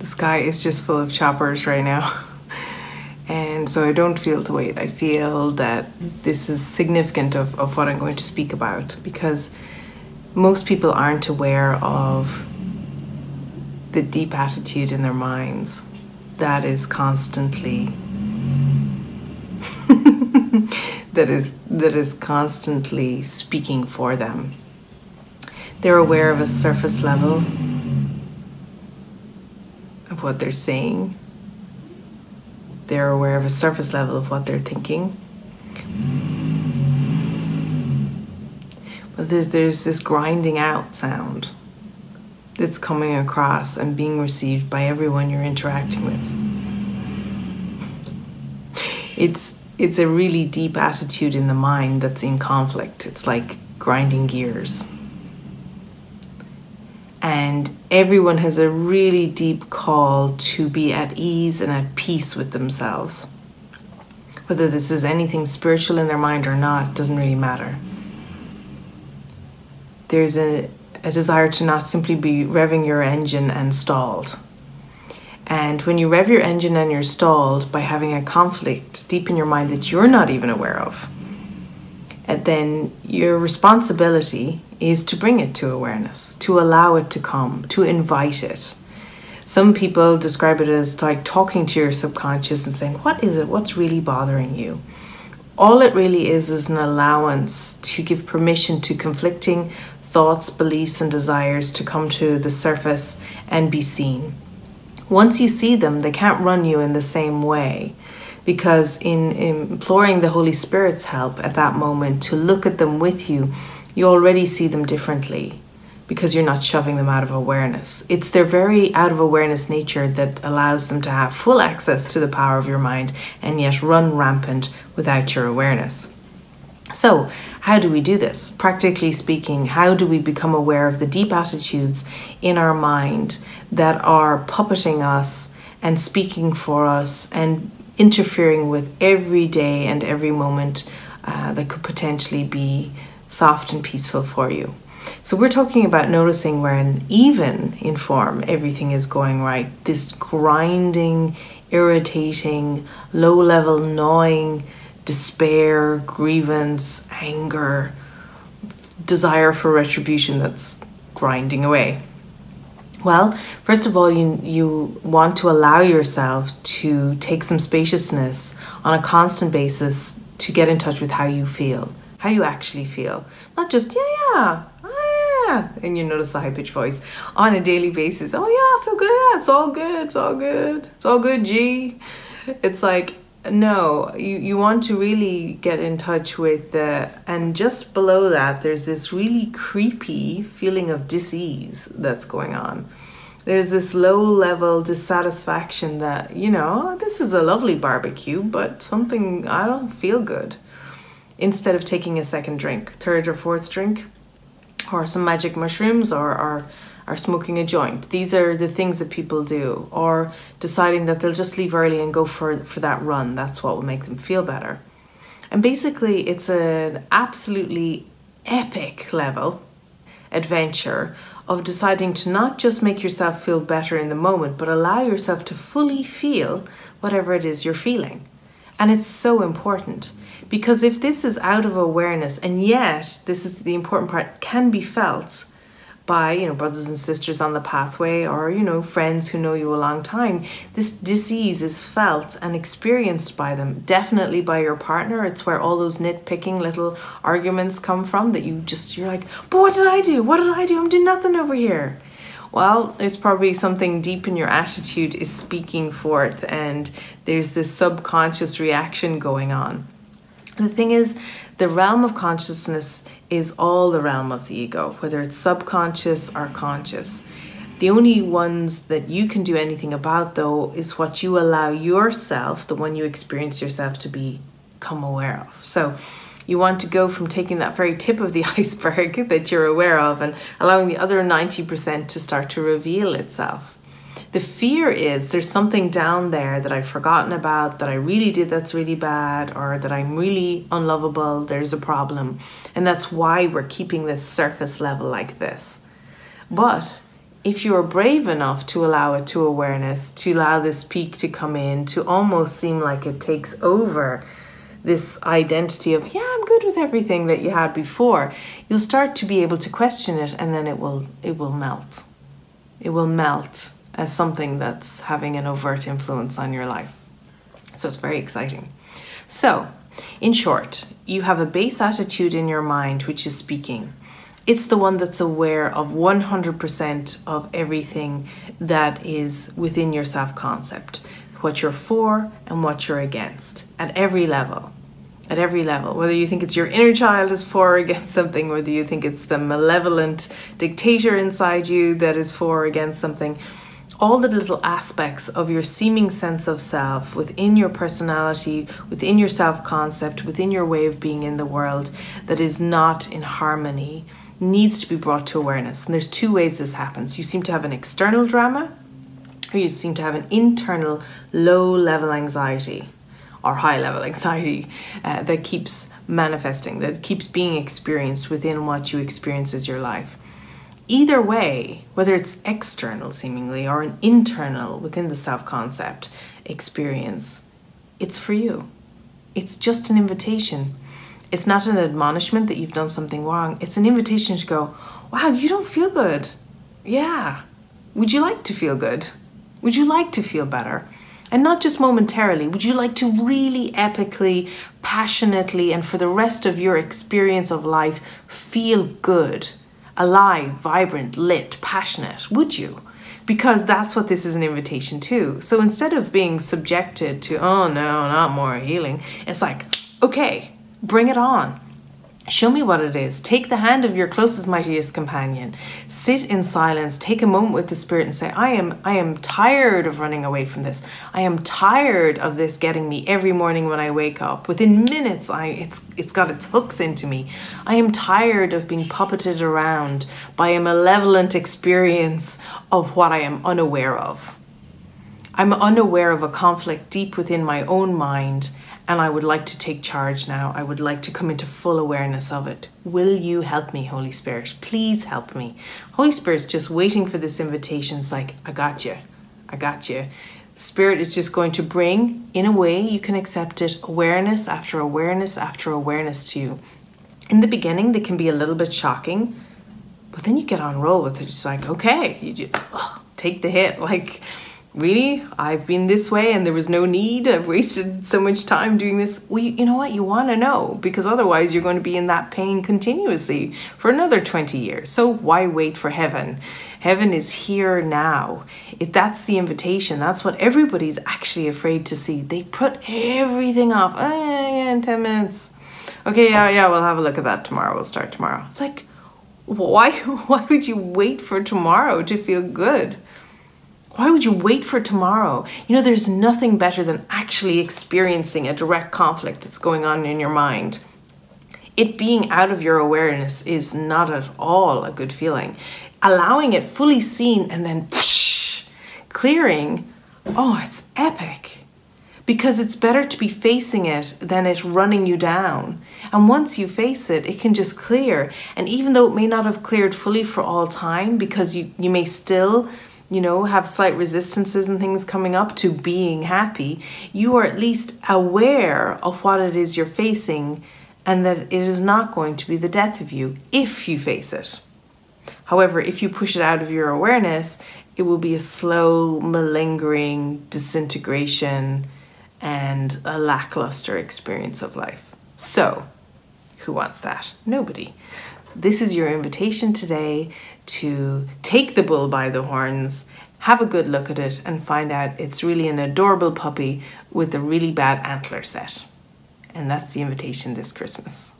The sky is just full of choppers right now. And so I don't feel the weight. I feel that this is significant of what I'm going to speak about, because most people aren't aware of the deep attitude in their minds that is constantly that is constantly speaking for them. They're aware of a surface level of what they're saying. They're aware of a surface level of what they're thinking. But there's this grinding out sound that's coming across and being received by everyone you're interacting with. It's a really deep attitude in the mind that's in conflict. It's like grinding gears. And everyone has a really deep call to be at ease and at peace with themselves. Whether this is anything spiritual in their mind or not, doesn't really matter. There's a desire to not simply be revving your engine and stalled. And when you rev your engine and you're stalled by having a conflict deep in your mind that you're not even aware of, and then your responsibility is to bring it to awareness, to allow it to come, to invite it. Some people describe it as like talking to your subconscious and saying, what is it? What's really bothering you? All it really is an allowance to give permission to conflicting thoughts, beliefs, and desires to come to the surface and be seen. Once you see them, they can't run you in the same way, because in imploring the Holy Spirit's help at that moment to look at them with you, you already see them differently, because you're not shoving them out of awareness. It's their very out of awareness nature that allows them to have full access to the power of your mind and yet run rampant without your awareness. So, how do we do this? Practically speaking, how do we become aware of the deep attitudes in our mind that are puppeting us and speaking for us and interfering with every day and every moment that could potentially be soft and peaceful for you? So we're talking about noticing when even in form everything is going right. This grinding, irritating, low-level gnawing, despair, grievance, anger, desire for retribution that's grinding away. Well, first of all, you want to allow yourself to take some spaciousness on a constant basis to get in touch with how you feel, how you actually feel. Not just, yeah, and you notice the high-pitched voice on a daily basis. Oh yeah, I feel good, yeah, it's all good, it's all good, it's all good, G. It's like, no, you want to really get in touch with and just below that, there's this really creepy feeling of dis-ease that's going on. There's this low-level dissatisfaction that, you know, this is a lovely barbecue, but something, I don't feel good. Instead of taking a second drink, third or fourth drink, or some magic mushrooms, or smoking a joint. These are the things that people do, or deciding that they'll just leave early and go for that run. That's what will make them feel better. And basically, it's an absolutely epic level adventure of deciding to not just make yourself feel better in the moment, but allow yourself to fully feel whatever it is you're feeling. And it's so important, because if this is out of awareness, and yet, this is the important part, can be felt by, you know, brothers and sisters on the pathway, or, you know, friends who know you a long time, this disease is felt and experienced by them, definitely by your partner. It's where all those nitpicking little arguments come from, that you're like, but what did I do? What did I do? I'm doing nothing over here. Well, it's probably something deep in your attitude is speaking forth, and there's this subconscious reaction going on. The thing is, the realm of consciousness is all the realm of the ego, whether it's subconscious or conscious. The only ones that you can do anything about, though, is what you allow yourself, the one you experience yourself, to become aware of. So you want to go from taking that very tip of the iceberg that you're aware of and allowing the other 90% to start to reveal itself. The fear is there's something down there that I've forgotten about, that I really did that's really bad, or that I'm really unlovable, there's a problem. And that's why we're keeping this surface level like this. But if you're brave enough to allow it to awareness, to allow this peak to come in, to almost seem like it takes over this identity of, yeah, I'm good with everything that you had before, you'll start to be able to question it, and then it will melt. It will melt as something that's having an overt influence on your life. So it's very exciting. So, in short, you have a base attitude in your mind which is speaking. It's the one that's aware of 100% of everything that is within your self-concept, what you're for and what you're against, at every level. At every level, whether you think it's your inner child is for or against something, whether you think it's the malevolent dictator inside you that is for or against something, all the little aspects of your seeming sense of self within your personality, within your self-concept, within your way of being in the world that is not in harmony needs to be brought to awareness. And there's two ways this happens. You seem to have an external drama, or you seem to have an internal low-level anxiety or high-level anxiety that keeps manifesting, that keeps being experienced within what you experience as your life. Either way, whether it's external seemingly or an internal within the self-concept experience, it's for you. It's just an invitation. It's not an admonishment that you've done something wrong. It's an invitation to go, wow, you don't feel good. Yeah. Would you like to feel good? Would you like to feel better? And not just momentarily. Would you like to really epically, passionately, and for the rest of your experience of life, feel good, alive, vibrant, lit, passionate? Would you? Because that's what this is an invitation to. So instead of being subjected to, oh no, not more healing, it's like, okay, bring it on. Show me what it is. Take the hand of your closest, mightiest companion. Sit in silence. Take a moment with the Spirit and say, I am tired of running away from this. I am tired of this getting me every morning when I wake up. Within minutes, it's got its hooks into me. I am tired of being puppeted around by a malevolent experience of what I am unaware of. I'm unaware of a conflict deep within my own mind, and I would like to take charge now. I would like to come into full awareness of it. Will you help me, Holy Spirit? Please help me. Holy Spirit's just waiting for this invitation. It's like, I got you. I got you. Spirit is just going to bring, in a way you can accept it, awareness after awareness after awareness to you. In the beginning, they can be a little bit shocking, but then you get on roll with it. It's like, okay, you just take the hit. Like, really? I've been this way and there was no need. I've wasted so much time doing this. Well, you know what? You want to know, because otherwise you're going to be in that pain continuously for another 20 years. So why wait for heaven? Heaven is here now. If that's the invitation, that's what everybody's actually afraid to see. They put everything off. Oh, yeah, in 10 minutes. Okay, yeah, we'll have a look at that tomorrow. We'll start tomorrow. It's like, why would you wait for tomorrow to feel good? Why would you wait for tomorrow? You know, there's nothing better than actually experiencing a direct conflict that's going on in your mind. It being out of your awareness is not at all a good feeling. Allowing it fully seen and then clearing, oh, it's epic. Because it's better to be facing it than it running you down. And once you face it, it can just clear. And even though it may not have cleared fully for all time, because you may still, have slight resistances and things coming up to being happy, you are at least aware of what it is you're facing and that it is not going to be the death of you if you face it. However, if you push it out of your awareness, it will be a slow, malingering disintegration and a lackluster experience of life. So, who wants that? Nobody. This is your invitation today to take the bull by the horns, have a good look at it, and find out it's really an adorable puppy with a really bad antler set. And that's the invitation this Christmas.